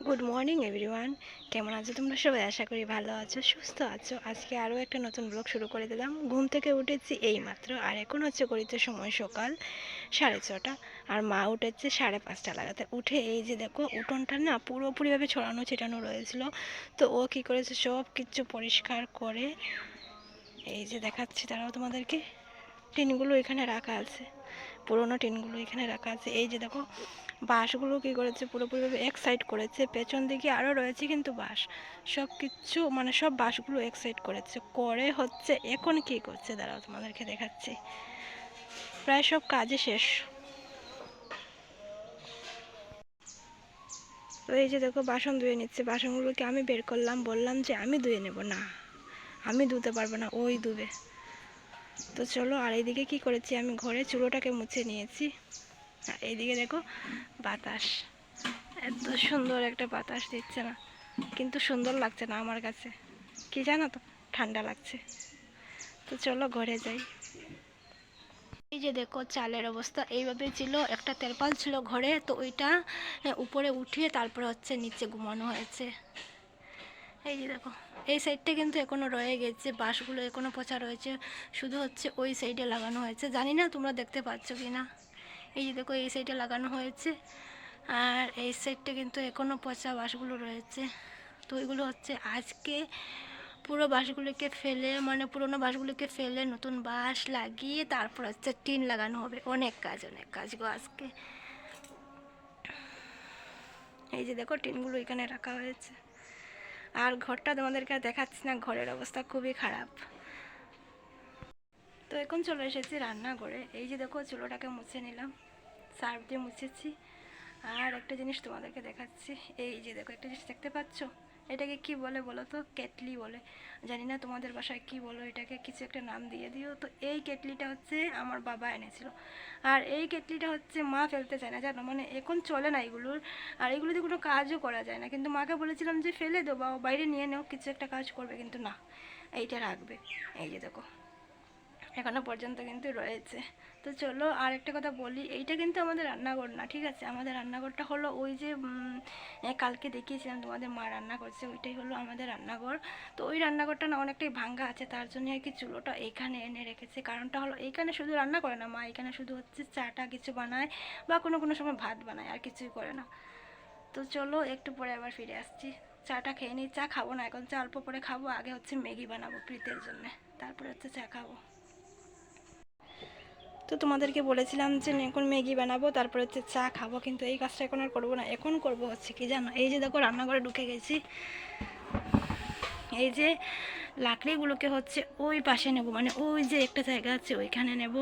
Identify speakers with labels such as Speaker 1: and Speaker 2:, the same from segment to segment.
Speaker 1: Good morning everyone. কেমন আছো তোমরা সবাই? আশা করি ভালো আছো, সুস্থ আছো। আজকে আরও একটা নতুন ব্লগ শুরু করে দিলাম। ঘুম থেকে উঠেছি এই মাত্র, আর এখন হচ্ছে ঘড়িতে সময় সকাল 6:30। আর মা উঠেছে 5:30 লাগাতে। উঠে এই যে দেখো, উঠোনটা না পুরোপুরিভাবে ছড়ানো ছিটানো রয়েছিল, তো ও কী করেছে, সব কিছু পরিষ্কার করে এই যে দেখাচ্ছি, তারাও তোমাদেরকে। টিনগুলো এখানে রাখা আছে, পুরোনো টিনগুলো এখানে রাখা আছে। এই যে দেখো, বাঁশগুলো কী করেছে, পুরোপুরিভাবে এক সাইড করেছে। পেছন দিকে আরও রয়েছে কিন্তু বাঁশ, সব কিছু মানে সব বাঁশগুলো এক সাইড করেছে, করে হচ্ছে এখন কী করছে দাঁড়াও তোমাদেরকে দেখাচ্ছি। প্রায় সব কাজই শেষ। তো এই যে দেখো, বাসন ধুয়ে নিচ্ছে। বাসনগুলোকে আমি বের করলাম, বললাম যে আমি ধুয়ে নেব না, আমি ধুতে পারবো না, ওই ধুবে। তো চলো, আর এইদিকে কী করেছি, আমি ঘরে চুলোটাকে মুছে নিয়েছি। আর এইদিকে দেখো, বাতাস, এত সুন্দর একটা বাতাস দিচ্ছে না, কিন্তু সুন্দর লাগছে না আমার কাছে, কি জানো তো, ঠান্ডা লাগছে। তো চলো ঘরে যাই। এই যে দেখো, চালের অবস্থা এইভাবে ছিল। একটা তেরপাল ছিল ঘরে, তো ওইটা উপরে উঠিয়ে তারপরে হচ্ছে নিচে ঘুমানো হয়েছে। এই যে দেখো, এই সাইডটা কিন্তু এখনো রয়ে গেছে, বাঁশগুলো এখনো পচা রয়েছে, শুধু হচ্ছে ওই সাইডে লাগানো হয়েছে। জানি না তোমরা দেখতে পাচ্ছ কি না। এই যে দেখো, এই সাইডে লাগানো হয়েছে, আর এই সাইডটা কিন্তু এখনো পচা বাঁশগুলো রয়েছে। তো ওইগুলো হচ্ছে আজকে পুরো বাঁশগুলোকে ফেলে, মানে পুরোনো বাঁশগুলোকে ফেলে নতুন বাঁশ লাগিয়ে তারপর হচ্ছে টিন লাগানো হবে। অনেক কাজ, অনেক কাজ গো আজকে। এই যে দেখো, টিনগুলো এখানে রাখা হয়েছে। আর ঘরটা তোমাদেরকে আর দেখাচ্ছি না, ঘরের অবস্থা খুবই খারাপ। তো এখন চলে এসেছি রান্নাঘরে। এই যে দেখো, চুলোটাকে মুছে নিলাম, সার্ফ দিয়ে মুছেছি। আর একটা জিনিস তোমাদেরকে দেখাচ্ছি। এই যে দেখো, একটা জিনিস দেখতে পাচ্ছ, এটাকে কি বলে বলো তো? কেটলি বলে। জানি না তোমাদের বাসায় কি বলো এটাকে, কিছু একটা নাম দিয়ে দিও। তো এই কেটলিটা হচ্ছে আমার বাবা এনেছিল, আর এই কেটলিটা হচ্ছে মা ফেলতে চায় না, জানো, মানে এখন চলে না এগুলোর। আর এগুলোতে কোনো কাজও করা যায় না, কিন্তু মাকে বলেছিলাম যে ফেলে দেবো, বাইরে নিয়ে নেও, কিছু একটা কাজ করবে, কিন্তু না, এইটা রাখবে। এই যে দেখো, এখনো পর্যন্ত কিন্তু রয়েছে। তো চলো, আর একটা কথা বলি, এইটা কিন্তু আমাদের রান্নাঘর না, ঠিক আছে? আমাদের রান্নাঘরটা হলো ওই যে কালকে দেখিয়েছিলাম তোমাদের মা রান্না করছে, ওইটাই হলো আমাদের রান্নাঘর। তো ওই রান্নাঘরটা না অনেকটাই ভাঙ্গা আছে, তার জন্য আর কি চুলোটা এইখানে এনে রেখেছে। কারণটা হলো, এইখানে শুধু রান্না করে না মা, এখানে শুধু হচ্ছে চাটা কিছু বানায়, বা কোনো কোনো সময় ভাত বানায়, আর কিছুই করে না। তো চলো, একটু পরে আবার ফিরে আসছি। চাটা খেয়ে নিই। চা খাবো না এখন, চা অল্প পরে খাবো। আগে হচ্ছে ম্যাগি বানাবো প্রীতের জন্য, তারপরে হচ্ছে চা খাবো। তো তোমাদেরকে বলেছিলাম যে এখন ম্যাগি বানাবো, তারপরে হচ্ছে চা খাবো, কিন্তু এই কাজটা এখন আর করবো না। এখন করবো হচ্ছে কি জানো, এই যে দেখো, রান্নাঘরে ঢুকে গেছি। এই যে লাকড়িগুলোকে হচ্ছে ওই পাশে নেব, মানে ওই যে একটা জায়গা আছে ওইখানে নেব।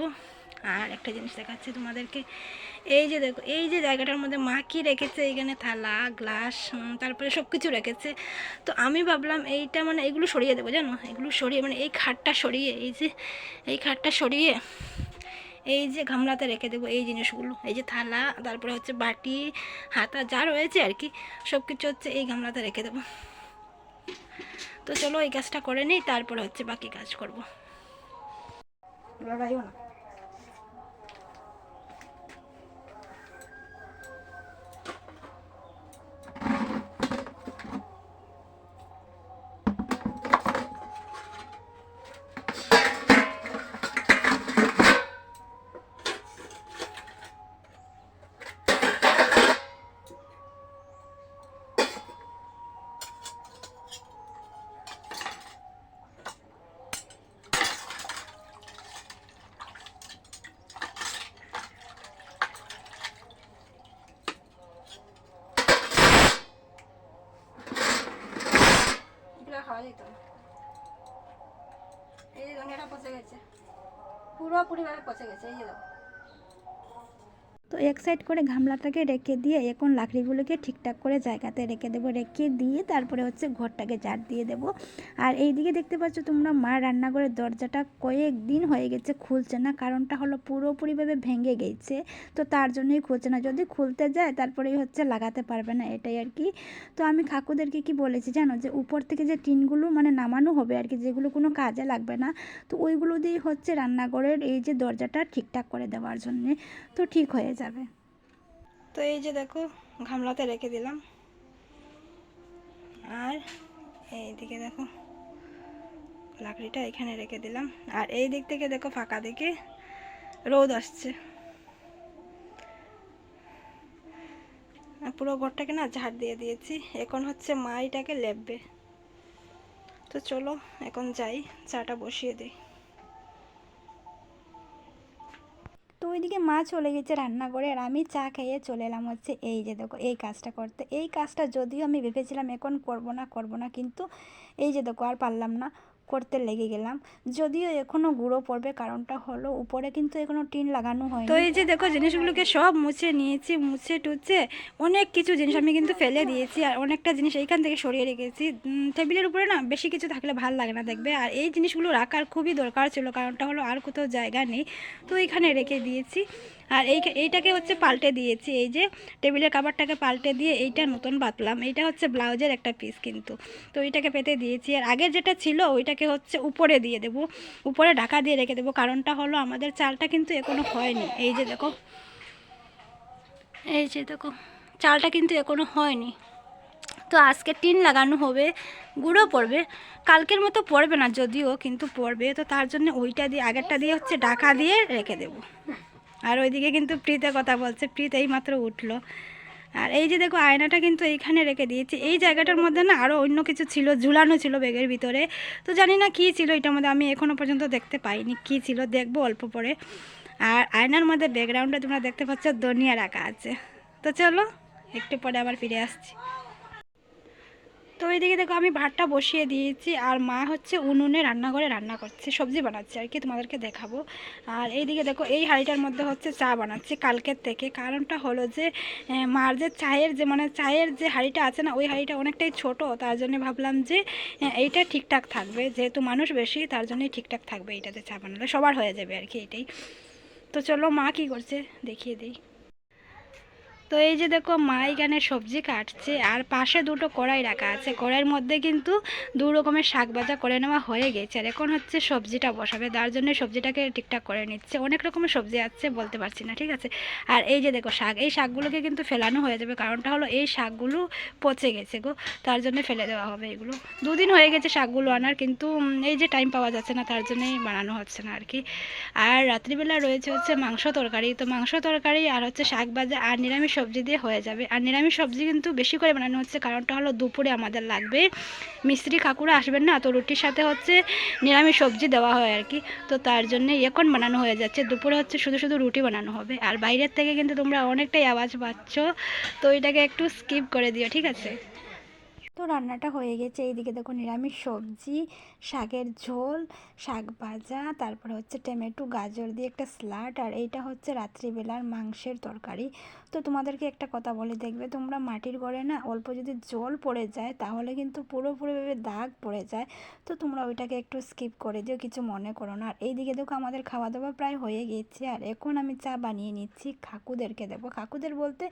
Speaker 1: আর একটা জিনিস দেখাচ্ছি তোমাদেরকে। এই যে দেখো, এই যে জায়গাটার মধ্যে মা কি রেখেছে, এইখানে থালা গ্লাস, তারপরে সব কিছু রেখেছে। তো আমি ভাবলাম এইটা মানে এগুলো সরিয়ে দেবো, জানো, এগুলো সরিয়ে, মানে এই খাটটা সরিয়ে, এই যে এই খাটটা সরিয়ে এই যে গামলাতে রেখে দেবো এই জিনিসগুলো। এই যে থালা, তারপরে হচ্ছে বাটি, হাতা যা রয়েছে আর কি, সব কিছু হচ্ছে এই গামলাতে রেখে দেবো। তো চলো, এই কাজটা করে নিই, তারপরে হচ্ছে বাকি কাজ করবো। লড়াইও না। এগুলো খাওয়া যেত না। এই যে ধনিয়াটা পচে গেছে, পুরোপুরিভাবে পচে গেছে, এই যে দেখো। তো এক সাইড করে গামলাটাকে রেখে দিয়ে এখন লাকড়িগুলোকে ঠিকঠাক করে জায়গাতে রেখে দেবো, রেখে দিয়ে তারপরে হচ্ছে ঘরটাকে ঝাড় দিয়ে দেবো। আর এই দিকে দেখতে পাচ্ছ তোমরা, মা রান্নাঘরের দরজাটা কয়েকদিন হয়ে গেছে খুলছে না, কারণটা হলো পুরোপুরিভাবে ভেঙে গেছে, তো তার জন্যই খুলছে না। যদি খুলতে যায় তারপরেই হচ্ছে লাগাতে পারবে না, এটাই আর কি। তো আমি কাকুদেরকে কি বলেছি জানো, যে উপর থেকে যে টিনগুলো মানে নামানো হবে আর কি, যেগুলো কোনো কাজে লাগবে না, তো ওইগুলো দিয়ে হচ্ছে রান্নাঘরের এই যে দরজাটা ঠিকঠাক করে দেওয়ার জন্যে, তো ঠিক হয়ে যাবে। তো এই যে দেখো, গামলাতে রেখে দিলাম। আর এইদিকে দেখো লাকড়িটা এখানে রেখে দিলাম, আর এই দিক থেকে দেখো ফাঁকা দিকে রোদ আসছে। পুরো ঘরটাকে না ঝাড় দিয়ে দিয়েছি, এখন হচ্ছে মা এটাকে লেপবে। তো চলো এখন যাই, চাটা বসিয়ে দিই। তো ওইদিকে মা চলে গেছে রান্নাঘরে, আর আমি চা খেয়ে চলে এলাম হচ্ছে এই যে দেখো এই কাজটা করতে। এই কাজটা যদিও আমি ভেবেছিলাম এখন করব না, কিন্তু এই যে দেখো আর পারলাম না, করতে লেগে গেলাম। যদিও এখনও গুঁড়ো পড়বে, কারণটা হলো উপরে কিন্তু এখনও টিন লাগানো হয়নি। তো এই যে দেখো জিনিসগুলোকে সব মুছে নিয়েছি, মুছে টুছে অনেক কিছু জিনিস আমি কিন্তু ফেলে দিয়েছি, আর অনেকটা জিনিস এইখান থেকে সরিয়ে রেখেছি। টেবিলের উপরে না বেশি কিছু থাকলে ভালো লাগে না দেখবে, আর এই জিনিসগুলো রাখার খুবই দরকার ছিল, কারণটা হলো আর কোথাও জায়গা নেই, তো এইখানে রেখে দিয়েছি। আর এইটাকে হচ্ছে পাল্টে দিয়েছি, এই যে টেবিলের কাভারটাকে পাল্টে দিয়ে এইটা নতুন বাতলাম। এইটা হচ্ছে ব্লাউজের একটা পিস কিন্তু, তো এইটাকে পেতে দিয়েছি। আর আগের যেটা ছিল ওইটাকে হচ্ছে উপরে দিয়ে দেবো, উপরে ঢাকা দিয়ে রেখে দেবো, কারণটা হলো আমাদের চালটা কিন্তু এখনো হয়নি। এই যে দেখো, এই যে দেখো চালটা কিন্তু এখনো হয়নি। তো আজকে টিন লাগানো হবে, গুঁড়ো পড়বে, কালকের মতো পড়বে না যদিও, কিন্তু পড়বে। তো তার জন্য ওইটা দিয়ে আগেরটা দিয়ে হচ্ছে ঢাকা দিয়ে রেখে দেবো। আর ওইদিকে কিন্তু প্রীতে কথা বলছে, প্রীত এই মাত্র উঠলো। আর এই যে দেখো আয়নাটা কিন্তু এইখানে রেখে দিয়েছি। এই জায়গাটার মধ্যে না আরও অন্য কিছু ছিল, ঝুলানো ছিল ব্যাগের ভিতরে, তো জানি না কী ছিল এটার মধ্যে, আমি এখনও পর্যন্ত দেখতে পাইনি কী ছিল, দেখবো অল্প পরে। আর আয়নার মধ্যে ব্যাকগ্রাউন্ডে তোমরা দেখতে পাচ্ছ দুনিয়া রাখা আছে। তো চলো একটু পরে আবার ফিরে আসছি। তো এইদিকে দেখো আমি ভাতটা বসিয়ে দিয়েছি, আর মা হচ্ছে উনুনে রান্নাঘরে রান্না করছে, সবজি বানাচ্ছে আর কি, তোমাদেরকে দেখাবো। আর এইদিকে দেখো এই হাঁড়িটার মধ্যে হচ্ছে চা বানাচ্ছি কালকের থেকে, কারণটা হলো যে মার যে চায়ের যে হাঁড়িটা আছে না, ওই হাঁড়িটা অনেকটাই ছোট, তার জন্য ভাবলাম যে এইটা ঠিকঠাক থাকবে, যেহেতু মানুষ বেশি তার জন্যই ঠিকঠাক থাকবে, এইটাতে চা বানালে সবার হয়ে যাবে আর কি, এটাই। তো চলো মা কী করছে দেখিয়ে দিই। তো এই যে দেখো মা এখানে সবজি কাটছে, আর পাশে দুটো কড়াই রাখা আছে, কড়াইয়ের মধ্যে কিন্তু দু রকমের শাক ভাজা করে নেওয়া হয়ে গেছে, আর এখন হচ্ছে সবজিটা বসাবে, তার জন্য সবজিটাকে ঠিকঠাক করে নিচ্ছে। অনেক রকমের সবজি আছে, বলতে পারছি না, ঠিক আছে। আর এই যে দেখো শাক, এই শাকগুলোকে কিন্তু ফেলানো হয়ে যাবে, কারণটা হলো এই শাকগুলো পচে গেছে গো, তার জন্য ফেলে দেওয়া হবে। এগুলো দুদিন হয়ে গেছে শাকগুলো আনার, কিন্তু এই যে টাইম পাওয়া যাচ্ছে না, তার জন্যই বানানো হচ্ছে না আর কি। আর রাত্রিবেলা রয়েছে হচ্ছে মাংস তরকারি, তো মাংস তরকারি আর হচ্ছে শাক ভাজা আর নিরামিষ সবজি দিয়ে হয়ে যাবে। আর নিরামিষ সবজি কিন্তু বেশি করে বানানো হচ্ছে, কারণটা হলো দুপুরে আমাদের লাগবে, মিস্ত্রি কাকুরা আসবেন না, তো রুটির সাথে হচ্ছে নিরামিষ সবজি দেওয়া হয় আর কি, তো তার জন্য এখন বানানো হয়ে যাচ্ছে। দুপুরে হচ্ছে শুধু শুধু রুটি বানানো হবে। আর বাইরের থেকে কিন্তু তোমরা অনেকটাই আওয়াজ পাচ্ছ, তো এটাকে একটু স্কিপ করে দিও, ঠিক আছে। তো রান্নাটা হয়ে গেছে। এইদিকে দেখো নিরামিষ সবজি, শাকের ঝোল, শাক ভাজা, তারপরে হচ্ছে টমেটো গাজর দিয়ে একটা স্যালাড, আর এইটা হচ্ছে রাত্রিবেলার মাংসের তরকারি। তো তোমাদেরকে একটা কথা বলে, দেখবে তোমরা মাটির ঘরে না অল্প যদি জল পড়ে যায় তাহলে কিন্তু পুরোপুরিভাবে দাগ পড়ে যায়, তো তোমরা ওইটাকে একটু স্কিপ করে দিও, কিছু মনে করো না। আর এইদিকে দেখো আমাদের খাওয়া দাওয়া প্রায় হয়ে গেছে, আর এখন আমি চা বানিয়ে নিচ্ছি, কাকুদেরকে দেবো। কাকুদের বলতে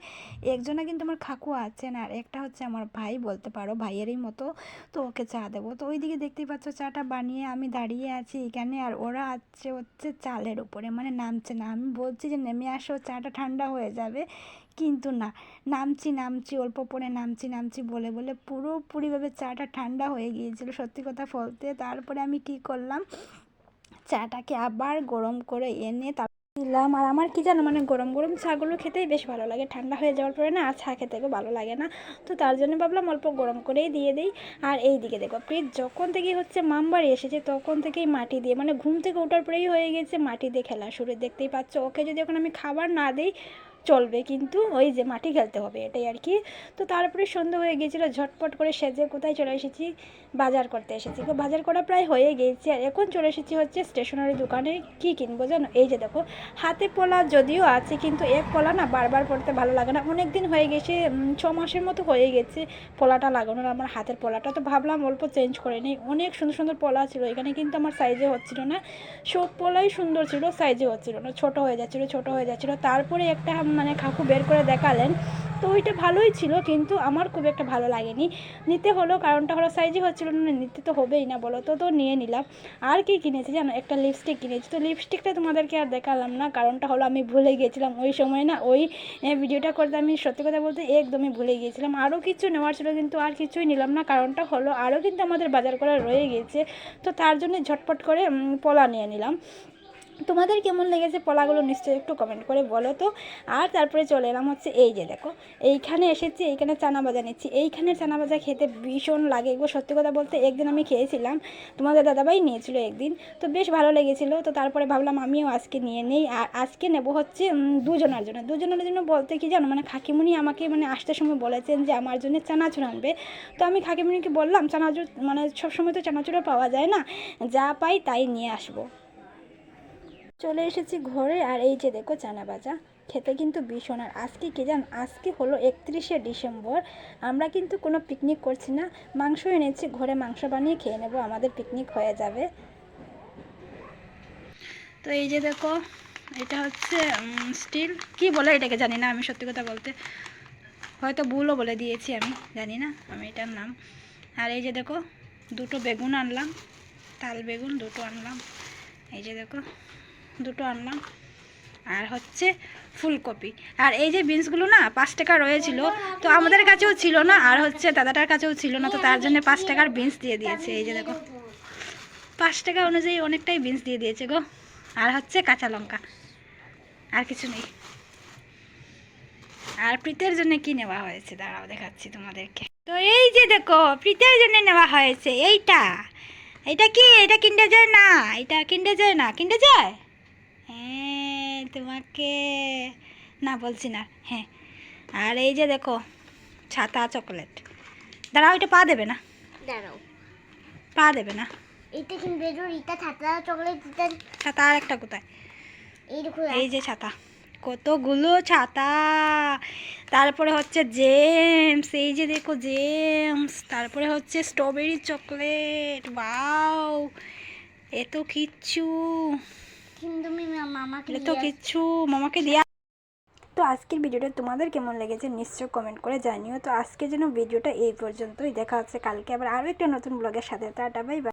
Speaker 1: একজনা কিন্তু আমার কাকু আছেন, আর একটা হচ্ছে আমার ভাই, বলতে পারো ভাইয়েরই মতো, তো ওকে চা দেবো। তো ওইদিকে দেখতেই পাচ্ছ চাটা বানিয়ে আমি দাঁড়িয়ে আছি এখানে, আর ওরা আছে হচ্ছে চালের উপরে, মানে নামছে না। আমি বলছি যে নেমে আসো, চাটা ঠান্ডা হয়ে যাবে, কিন্তু না, নামছি অল্প পরে নামছি বলে বলে পুরোপুরিভাবে চাটা ঠান্ডা হয়ে গিয়েছিল, সত্যি কথা বলতে। তারপরে আমি কি করলাম, চাটাকে আবার গরম করে এনে দিলাম। আর আমার কি জানো, মানে গরম গরম চাগুলো খেতেই বেশ ভালো লাগে, ঠান্ডা হয়ে যাওয়ার পরে না আর চা খেতে ভালো লাগে না, তো তার জন্য ভাবলাম অল্প গরম করেই দিয়ে দিই। আর এই দিকে দেখো প্রীত যখন থেকেই হচ্ছে মামবাড়ি এসেছে তখন থেকেই মাটি দিয়ে, মানে ঘুম থেকে ওঠার পরেই হয়ে গেছে মাটি দিয়ে খেলা শুরু, দেখতেই পাচ্ছ। ওকে যদি এখন আমি খাবার না দিই চলবে, কিন্তু ওই যে মাটি খেলতে হবে, এটাই আর কি। তো তারপরে সন্ধ্যা হয়ে গিয়েছিলো, ঝটপট করে সেজে কোথায় চলে এসেছি, বাজার করতে এসেছি। তো বাজার করা প্রায় হয়ে গিয়েছে, আর এখন চলে এসেছি হচ্ছে স্টেশনারি দোকানে। কি কিনবো জানো, এই যে দেখো হাতে পলা যদিও আছে, কিন্তু এক পলা না বারবার পরতে ভালো লাগে না, অনেক দিন হয়ে গেছে, 6 মাসের মতো হয়ে গেছে পলাটা লাগানোর, আমার হাতের পলাটা। তো ভাবলাম অল্প চেঞ্জ করে নিই, অনেক সুন্দর সুন্দর পলা ছিল এখানে, কিন্তু আমার সাইজে হচ্ছিল না, সব পলাই সুন্দর ছিল, সাইজে হচ্ছিল না, ছোটো হয়ে যাচ্ছিলো। তারপরে একটা মানে কাকু বের করে দেখালেন,
Speaker 2: তো ওইটা ভালোই ছিল, কিন্তু আমার খুব একটা ভালো লাগেনি। নিতে হলো, কারণটা হলো সাইজই হচ্ছিল না, নিতে তো হবেই না বলো, তো নিয়ে নিলাম। আর কি কিনেছি জানো, একটা লিপস্টিক কিনেছি। তো লিপস্টিকটা তোমাদেরকে আর দেখালাম না, কারণটা হলো আমি ভুলে গিয়েছিলাম ওই সময় না, ওই ভিডিওটা করতে আমি সত্যি কথা বলতে একদমই ভুলে গিয়েছিলাম। আরও কিছু নেওয়ার ছিল, কিন্তু আর কিছুই নিলাম না, কারণটা হলো আরও কিন্তু আমাদের বাজার করা রয়ে গিয়েছে। তো তার জন্য ঝটপট করে পলা নিয়ে নিলাম। তোমাদের কেমন লেগেছে পলাগুলো নিশ্চয়ই একটু কমেন্ট করে বলো তো। আর তারপরে চলে এলাম হচ্ছে এই যে দেখো, এইখানে এসেছি, এইখানে চানা ভাজা নিচ্ছি। এইখানে চানা ভাজা খেতে ভীষণ লাগে গো, সত্যি কথা বলতে। একদিন আমি খেয়েছিলাম, তোমাদের দাদাভাই নিয়েছিল একদিন, তো বেশ ভালো লেগেছিলো। তো তারপরে ভাবলাম আমিও আজকে নিয়ে নেই। আর আজকে নেব হচ্ছে দুজনের জন্য বলতে কি জানো, মানে কাকিমুনি আমাকে মানে আসতে সময় বলেছেন যে আমার জন্য চানাচুর আনবে। তো আমি কাকিমুনিকে বললাম চানাচুর মানে সবসময় তো চানাচুরও পাওয়া যায় না, যা পাই তাই নিয়ে আসবো। চলে এসেছি ঘরে, আর এই যে দেখো চানা ভাজা খেতে কিন্তু ভীষণ। আর আজকে কে জান, আজকে হলো 31শে ডিসেম্বর। আমরা কিন্তু কোনো পিকনিক করছি না, মাংস এনেছি, ঘরে মাংস বানিয়ে খেয়ে নেব, আমাদের পিকনিক হয়ে যাবে। তো এই যে দেখো, এটা হচ্ছে স্টিল কি বলে এটাকে জানি না আমি, সত্যি কথা বলতে হয়তো ভুলও বলে দিয়েছি, আমি জানি না আমি এটার নাম। আর এই যে দেখো, দুটো বেগুন আনলাম, তাল বেগুন দুটো আনলাম, এই যে দেখো দুটো আনলাম। আর হচ্ছে ফুলকপি। আর এই যে বিনসগুলো না 5 টাকা রয়েছিল, তো আমাদের কাছেও ছিল না, আর হচ্ছে দাদাটার কাছেও ছিল না, তো তার জন্য 5 টাকার বিনস দিয়ে দিয়েছে। এই যে দেখো 5 টাকা অনুযায়ী অনেকটাই বিনস দিয়ে দিয়েছে গো। আর হচ্ছে কাঁচা লঙ্কা, আর কিছু নেই। আর প্রীতের জন্য কি নেওয়া হয়েছে দাঁড়াও দেখাচ্ছি তোমাদেরকে। তো এই যে দেখো প্রীতের জন্য নেওয়া হয়েছে এইটা। এটা কি, এটা কিন্ডার জয় না, এটা কিন্ডার জয় না, কিন্ডার জয় হ্যাঁ তোমাকে না বলছি না, হ্যাঁ। আর এই যে দেখো ছাতা চকলেট। দাঁড়াও, এটা পা দেবে না,
Speaker 3: দাঁড়াও,
Speaker 2: পা দেবে না।
Speaker 3: এটা কিনবে এটা ছাতা চকলেট, এটা
Speaker 2: ছাতা আর একটা কোথায়,
Speaker 3: এই দেখো,
Speaker 2: এই যে ছাতা, কতগুলো ছাতা। তারপরে হচ্ছে জেমস, এই যে দেখো জেমস। তারপরে হচ্ছে স্ট্রবেরি চকলেট, ওয়াও এত কিচ্ছু,
Speaker 3: কিন্তু মামাকে
Speaker 2: এত কিচ্ছু মামাকে দিয়া। তো আজকের ভিডিওটা তোমাদের কেমন লেগেছে নিশ্চয় কমেন্ট করে জানিও। তো আজকে যেন ভিডিওটা এই পর্যন্তই, দেখা হচ্ছে কালকে আবার আরও একটা নতুন ব্লগের সাথে। Tata bye bye.